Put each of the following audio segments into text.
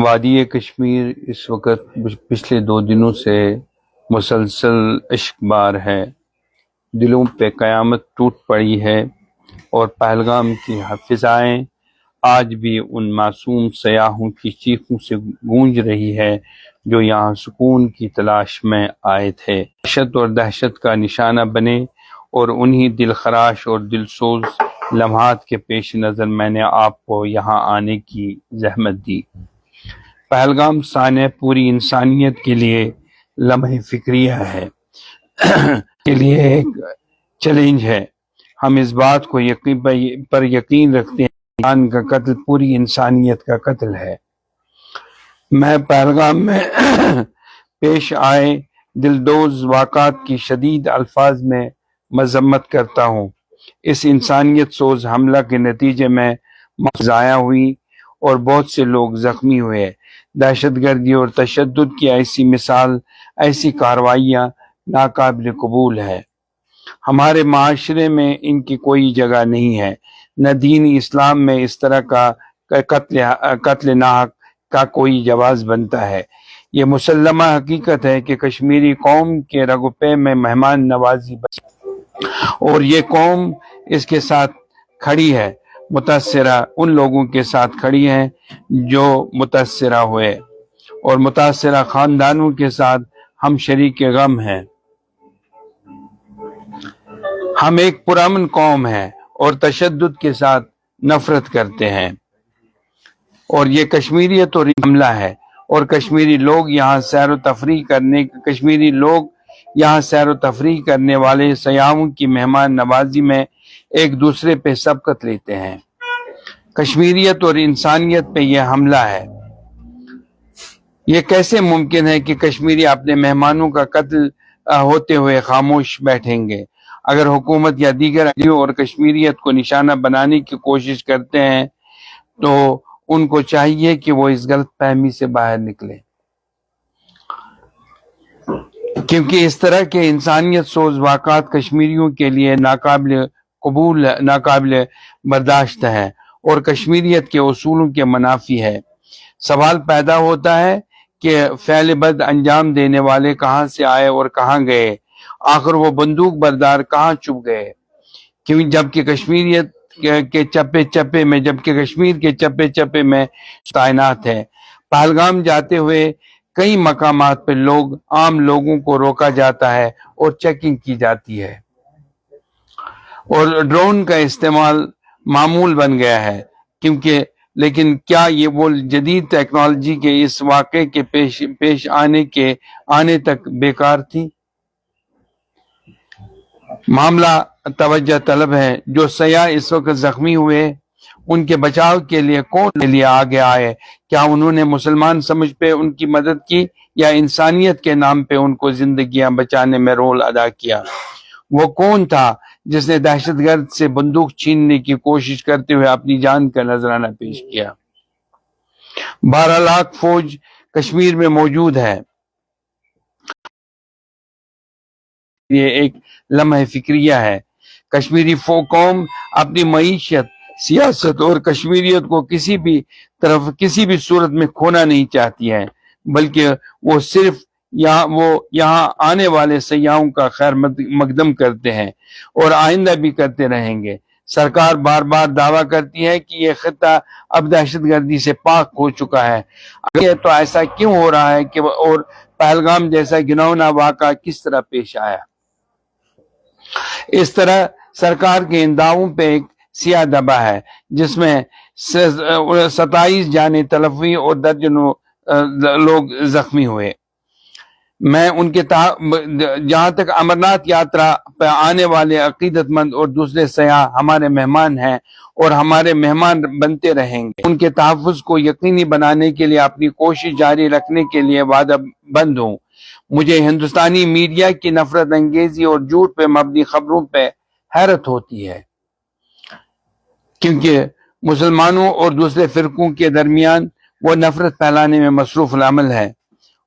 وادی کشمیر اس وقت پچھلے 2 دنوں سے مسلسل اشک بار ہے، دلوں پہ قیامت ٹوٹ پڑی ہے، اور پہلگام کی فضائیں آج بھی ان معصوم سیاحوں کی چیخوں سے گونج رہی ہے جو یہاں سکون کی تلاش میں آئے تھے، وحشت اور دہشت کا نشانہ بنے، اور انہی دلخراش اور دلسوز لمحات کے پیش نظر میں نے آپ کو یہاں آنے کی زحمت دی۔ پہلگام سانحہ پوری انسانیت کے لیے لمحہ فکریہ ہے، کے لیے ایک چیلنج ہے۔ ہم اس بات کو یقین رکھتے ہیں کہ انسان کا قتل پوری انسانیت کا قتل ہے۔ میں پہلگام میں پیش آئے دلدوز واقعات کی شدید الفاظ میں مذمت کرتا ہوں۔ اس انسانیت سوز حملہ کے نتیجے میں موت ضائع ہوئی اور بہت سے لوگ زخمی ہوئے۔ دہشت گردی اور تشدد کی ایسی مثال، ایسی کارروائیاں ناقابل قبول ہے۔ ہمارے معاشرے میں ان کی کوئی جگہ نہیں ہے، نہ دین اسلام میں اس طرح کا قتل ناحق کا کوئی جواز بنتا ہے۔ یہ مسلمہ حقیقت ہے کہ کشمیری قوم کے رگپے میں مہمان نوازی اور یہ قوم اس کے ساتھ کھڑی ہے، متاثرہ ان لوگوں کے ساتھ کھڑی ہیں جو متاثرہ ہوئے، اور متاثرہ خاندانوں کے ساتھ ہم شریک غم ہیں۔ ہم ایک پرامن قوم ہیں اور تشدد کے ساتھ نفرت کرتے ہیں، اور یہ کشمیریت اور حملہ ہے، اور کشمیری لوگ یہاں سیر و تفریح کرنے والے سیاحوں کی مہمان نوازی میں ایک دوسرے پہ سبقت لیتے ہیں۔ کشمیریت اور انسانیت پہ یہ حملہ ہے۔ یہ کیسے ممکن ہے کہ کشمیری اپنے مہمانوں کا قتل ہوتے ہوئے خاموش بیٹھیں گے؟ اگر حکومت یا دیگر اور کشمیریت کو نشانہ بنانے کی کوشش کرتے ہیں تو ان کو چاہیے کہ وہ اس غلط فہمی سے باہر نکلیں، کیونکہ اس طرح کے انسانیت سوز واقعات کشمیریوں کے لیے ناقابل برداشت ہے اور کشمیریت کے اصولوں کے منافی ہے۔ سوال پیدا ہوتا ہے کہ فعل بد انجام دینے والے کہاں سے آئے اور کہاں گئے؟ آخر وہ بندوق بردار کہاں چھپ گئے؟ جبکہ کشمیر کے چپے چپے میں تعینات ہے۔ پہلگام جاتے ہوئے کئی مقامات پہ عام لوگوں کو روکا جاتا ہے اور چیکنگ کی جاتی ہے، اور ڈرون کا استعمال معمول بن گیا ہے۔ لیکن کیا یہ وہ جدید ٹیکنالوجی کے اس واقعے کے پیش آنے تک بیکار تھی؟ معاملہ توجہ طلب ہے۔ جو سیاح اس وقت زخمی ہوئے ان کے بچاؤ کے لیے آگے آئے، کیا انہوں نے مسلمان سمجھ پہ ان کی مدد کی یا انسانیت کے نام پہ ان کو زندگیاں بچانے میں رول ادا کیا؟ وہ کون تھا جس نے دہشت گرد سے بندوق چھیننے کی کوشش کرتے ہوئے اپنی جان کا نذرانہ پیش کیا؟ 12 لاکھ فوج کشمیر میں موجود ہے۔ یہ ایک لمحہ فکریہ ہے۔ کشمیری قوم اپنی معیشت، سیاست اور کشمیریت کو کسی بھی صورت میں کھونا نہیں چاہتی ہے، بلکہ وہ صرف یہاں آنے والے سیاحوں کا خیر مقدم کرتے ہیں اور آئندہ بھی کرتے رہیں گے۔ سرکار بار بار دعویٰ کرتی ہے کہ یہ خطہ اب دہشت گردی سے پاک ہو چکا ہے، تو ایسا کیوں ہو رہا ہے اور پہلگام جیسا گھناؤنا واقعہ کس طرح پیش آیا؟ اس طرح سرکار کے ان دعووں پہ ایک سیاہ دبا ہے جس میں 27 جانیں تلف ہوئی اور درجنوں لوگ زخمی ہوئے۔ میں ان کے جہاں تک امرناتھ یاترا پہ آنے والے عقیدت مند اور دوسرے سیاح ہمارے مہمان ہیں اور ہمارے مہمان بنتے رہیں گے، ان کے تحفظ کو یقینی بنانے کے لیے اپنی کوشش جاری رکھنے کے لیے وعدہ بند ہوں۔ مجھے ہندوستانی میڈیا کی نفرت انگیزی اور جھوٹ پہ مبنی خبروں پہ حیرت ہوتی ہے، کیونکہ مسلمانوں اور دوسرے فرقوں کے درمیان وہ نفرت پھیلانے میں مصروف العمل ہے،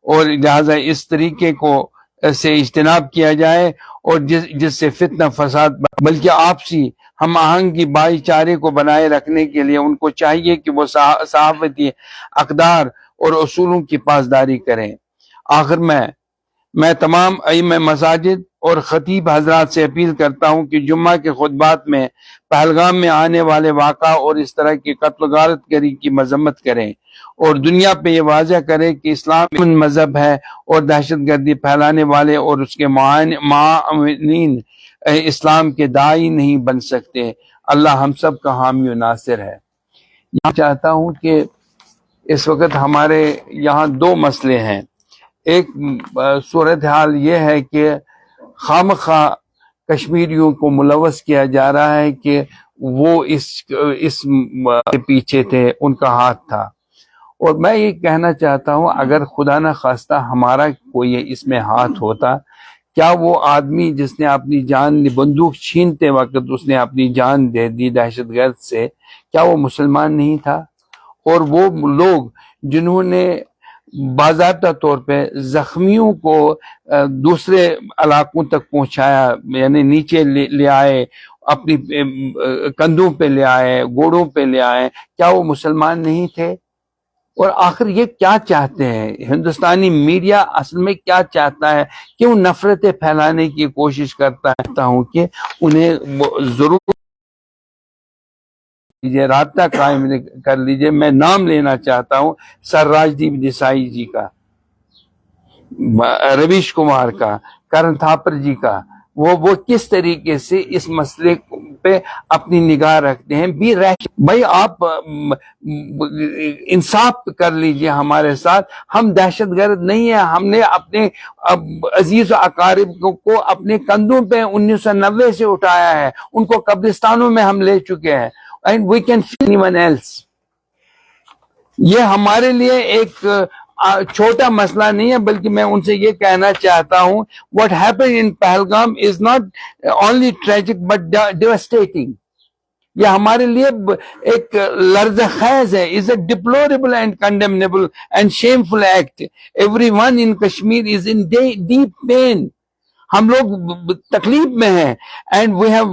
اور لہٰذا اس طریقے کو سے اجتناب کیا جائے اور جس سے فتنہ فساد بلکہ آپسی ہم آہنگی بھائی چارے کو بنائے رکھنے کے لیے ان کو چاہیے کہ وہ صحافتی اقدار اور اصولوں کی پاسداری کریں۔ آخر میں تمام ائمہ مساجد اور خطیب حضرات سے اپیل کرتا ہوں کہ جمعہ کے خطبات میں پہلگام میں آنے والے واقعہ اور اس طرح کی قتل و غارت گری کی مذمت کریں اور دنیا پہ یہ واضح کریں کہ اسلام مذہب ہے اور دہشت گردی پھیلانے والے اور اس کے معاونین اسلام کے داعی نہیں بن سکتے۔ اللہ ہم سب کا حامی و ناصر ہے۔ میں چاہتا ہوں کہ اس وقت ہمارے یہاں دو مسئلے ہیں۔ ایک صورتحال یہ ہے کہ خامخواہ کشمیریوں کو ملوث کیا جا رہا ہے کہ وہ اس پیچھے تھے، ان کا ہاتھ تھا، اور میں یہ کہنا چاہتا ہوں اگر خدا نہ خواستہ ہمارا کوئی اس میں ہاتھ ہوتا، کیا وہ آدمی جس نے اپنی جان بندوق چھینتے وقت اس نے اپنی جان دے دی دہشت گرد سے، کیا وہ مسلمان نہیں تھا؟ اور وہ لوگ جنہوں نے باضابطہ طور پہ زخمیوں کو دوسرے علاقوں تک پہنچایا، یعنی نیچے لے آئے، اپنی کندھوں پہ لے آئے، گوڑوں پہ لے آئے، کیا وہ مسلمان نہیں تھے؟ اور آخر یہ کیا چاہتے ہیں؟ ہندوستانی میڈیا اصل میں کیا چاہتا ہے؟ کیوں نفرتیں پھیلانے کی کوشش کرتا ہوں کہ انہیں ضرور رابطہ قائم کر لیجئے۔ میں نام لینا چاہتا ہوں سر راجدیپ دیسائی جی کا، رویش کمار کا، کرن تھاپر جی کا، وہ کس طریقے سے اس مسئلے پہ اپنی نگاہ رکھتے ہیں۔ بھائی آپ انصاف کر لیجئے ہمارے ساتھ، ہم دہشت گرد نہیں ہیں، ہم نے اپنے عزیز و اقارب کو اپنے کندھوں پہ 1990 سے اٹھایا ہے، ان کو قبرستانوں میں ہم لے چکے ہیں، and we can feel anyone else۔ یہ ہمارے لیے ایک چھوٹا مسئلہ نہیں ہے، بلکہ میں ان سے یہ کہنا چاہتا ہوں what happened in Pahalgam is not only tragic but devastating۔ یہ ہمارے لیے ایک لرز خیز ہے، is a deplorable and condemnable and shameful act۔ Everyone in Kashmir is in deep pain۔ ہم لوگ تکلیف میں ہیں، and we have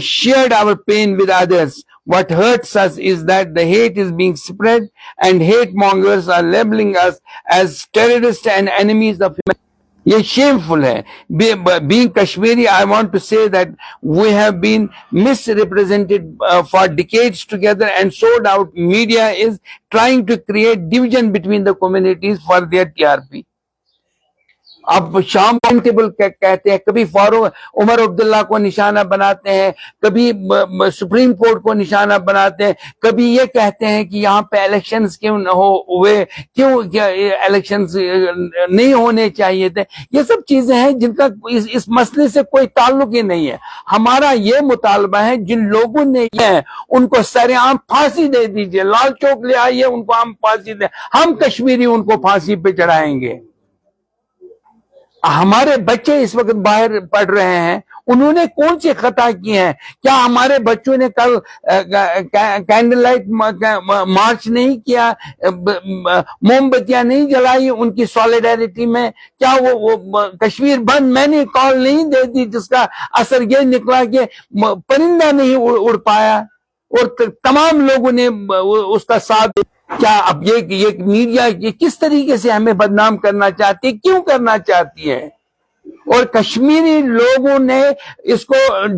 shared our pain with others۔ What hurts us is that the hate is being spread and hate mongers are labeling us as terrorists and enemies of humanity۔ یہ shameful ہے۔ Being Kashmiri, I want to say that we have been misrepresented for decades together and sold out media is trying to create division between the communities for their TRP۔ اب شام table کہتے ہیں، کبھی فاروق عمر عبداللہ کو نشانہ بناتے ہیں، کبھی سپریم کورٹ کو نشانہ بناتے ہیں، کبھی یہ کہتے ہیں کہ یہاں پہ الیکشنز کیوں نہ ہوئے، کیوں الیکشنز نہیں ہونے چاہیے تھے۔ یہ سب چیزیں ہیں جن کا اس مسئلے سے کوئی تعلق ہی نہیں ہے۔ ہمارا یہ مطالبہ ہے جن لوگوں نے یہ ان کو سر عام پھانسی دے دیجئے، لال چوک لے آئیے، ان کو ہم پھانسی دیں، ہم کشمیری ان کو پھانسی پہ چڑھائیں گے۔ ہمارے بچے اس وقت باہر پڑھ رہے ہیں، انہوں نے کون سی خطا کی ہیں؟ کیا ہمارے بچوں نے کل کینڈل لائٹ مارچ نہیں کیا، موم بتیاں نہیں جلائی ان کی سولیڈیرٹی میں؟ کیا وہ کشمیر بند میں نے کال نہیں دے دی جس کا اثر یہ نکلا کہ پرندہ نہیں اڑ پایا اور تمام لوگوں نے اس کا ساتھ؟ کیا اب یہ میڈیا یہ کس طریقے سے ہمیں بدنام کرنا چاہتی ہے، کیوں کرنا چاہتی ہے؟ اور کشمیری لوگوں نے اس کو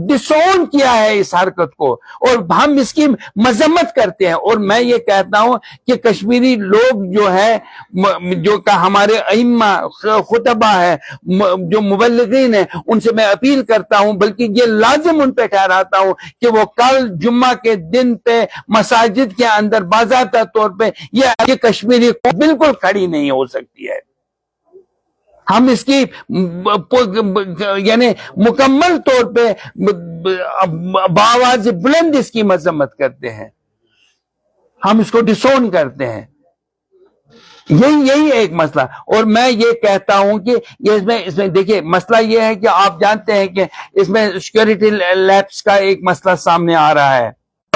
ڈسون کیا ہے اس حرکت کو، اور ہم اس کی مذمت کرتے ہیں۔ اور میں یہ کہتا ہوں کہ کشمیری لوگ جو ہے، جو کہ ہمارے ائمہ خطبہ ہے، جو مبلغین ہیں، ان سے میں اپیل کرتا ہوں، بلکہ یہ لازم ان پہ ٹھہراتا ہوں کہ وہ کل جمعہ کے دن پہ مساجد کے اندر باضابطہ طور پہ یہ کشمیری بالکل کھڑی نہیں ہو سکتی ہے۔ ہم اس کی یعنی مکمل طور پہ بآواز بلند اس کی مذمت کرتے ہیں، ہم اس کو ڈسون کرتے ہیں۔ یہی ایک مسئلہ۔ اور میں یہ کہتا ہوں کہ اس میں دیکھیے مسئلہ یہ ہے کہ آپ جانتے ہیں کہ اس میں سیکیورٹی لیپس کا ایک مسئلہ سامنے آ رہا ہے۔